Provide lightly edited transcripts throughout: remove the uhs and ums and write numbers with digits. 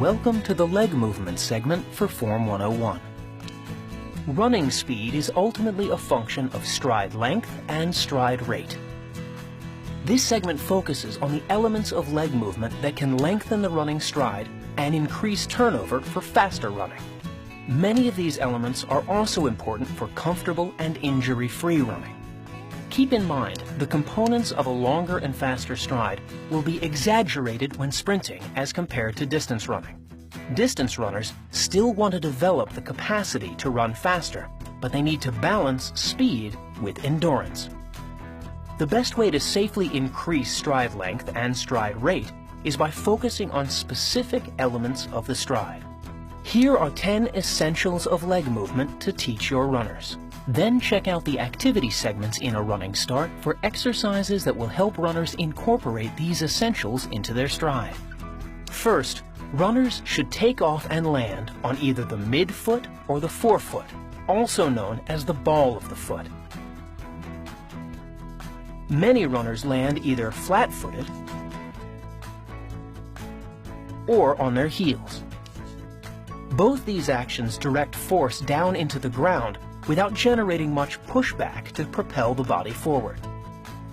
Welcome to the leg movement segment for Form 101. Running speed is ultimately a function of stride length and stride rate. This segment focuses on the elements of leg movement that can lengthen the running stride and increase turnover for faster running. Many of these elements are also important for comfortable and injury-free running. Keep in mind, the components of a longer and faster stride will be exaggerated when sprinting as compared to distance running. Distance runners still want to develop the capacity to run faster, but they need to balance speed with endurance. The best way to safely increase stride length and stride rate is by focusing on specific elements of the stride. Here are 10 essentials of leg movement to teach your runners. Then check out the activity segments in A Running Start for exercises that will help runners incorporate these essentials into their stride. First, runners should take off and land on either the midfoot or the forefoot, also known as the ball of the foot. Many runners land either flat-footed or on their heels. Both these actions direct force down into the ground without generating much pushback to propel the body forward.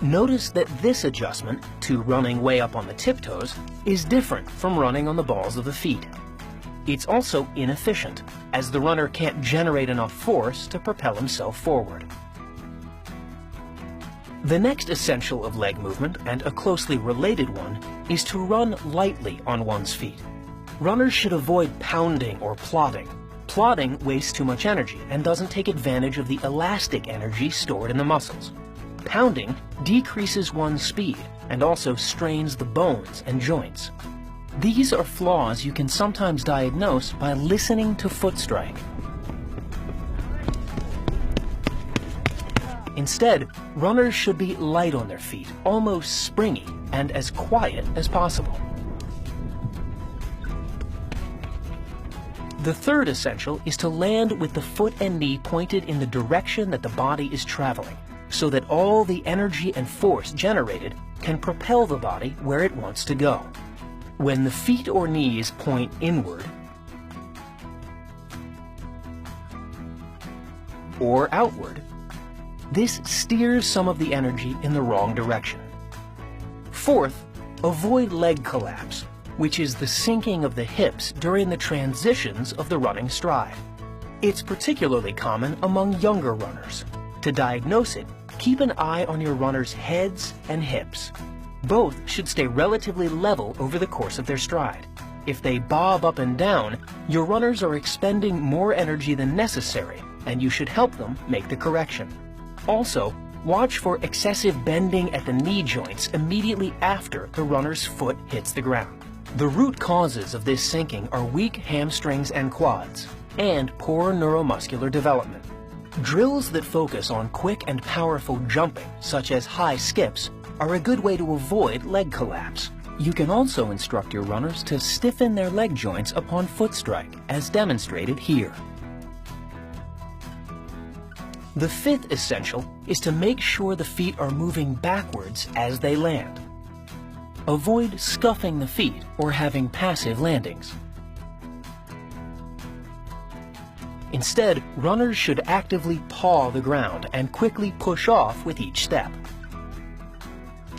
Notice that this adjustment, to running way up on the tiptoes, is different from running on the balls of the feet. It's also inefficient, as the runner can't generate enough force to propel himself forward. The next essential of leg movement, and a closely related one, is to run lightly on one's feet. Runners should avoid pounding or plodding. Plodding wastes too much energy and doesn't take advantage of the elastic energy stored in the muscles. Pounding decreases one's speed and also strains the bones and joints. These are flaws you can sometimes diagnose by listening to foot strike. Instead, runners should be light on their feet, almost springy, and as quiet as possible. The third essential is to land with the foot and knee pointed in the direction that the body is traveling, so that all the energy and force generated can propel the body where it wants to go. When the feet or knees point inward or outward, this steers some of the energy in the wrong direction. Fourth, avoid leg collapse, which is the sinking of the hips during the transitions of the running stride. It's particularly common among younger runners. To diagnose it, keep an eye on your runners' heads and hips. Both should stay relatively level over the course of their stride. If they bob up and down, your runners are expending more energy than necessary, and you should help them make the correction. Also, watch for excessive bending at the knee joints immediately after the runner's foot hits the ground. The root causes of this sinking are weak hamstrings and quads, and poor neuromuscular development. Drills that focus on quick and powerful jumping, such as high skips, are a good way to avoid leg collapse. You can also instruct your runners to stiffen their leg joints upon foot strike, as demonstrated here. The fifth essential is to make sure the feet are moving backwards as they land. Avoid scuffing the feet or having passive landings. Instead, runners should actively paw the ground and quickly push off with each step.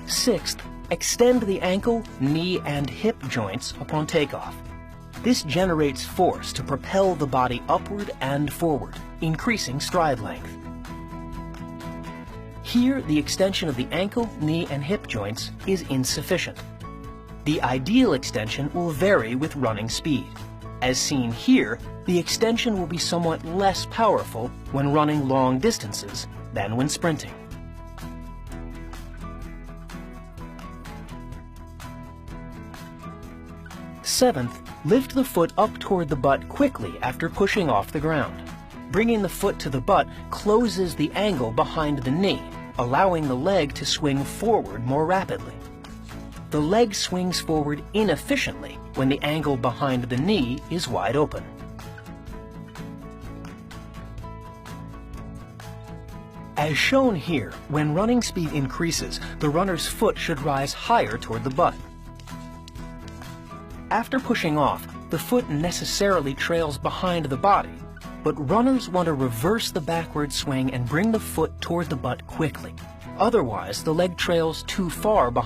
Sixth, extend the ankle, knee, and hip joints upon takeoff. This generates force to propel the body upward and forward, increasing stride length. Here, the extension of the ankle, knee, and hip joints is insufficient. The ideal extension will vary with running speed. As seen here, the extension will be somewhat less powerful when running long distances than when sprinting. Seventh, lift the foot up toward the butt quickly after pushing off the ground. Bringing the foot to the butt closes the angle behind the knee, allowing the leg to swing forward more rapidly. The leg swings forward inefficiently when the angle behind the knee is wide open. As shown here, when running speed increases, the runner's foot should rise higher toward the butt. After pushing off, the foot necessarily trails behind the body, but runners want to reverse the backward swing and bring the foot toward the butt quickly. Otherwise, the leg trails too far behind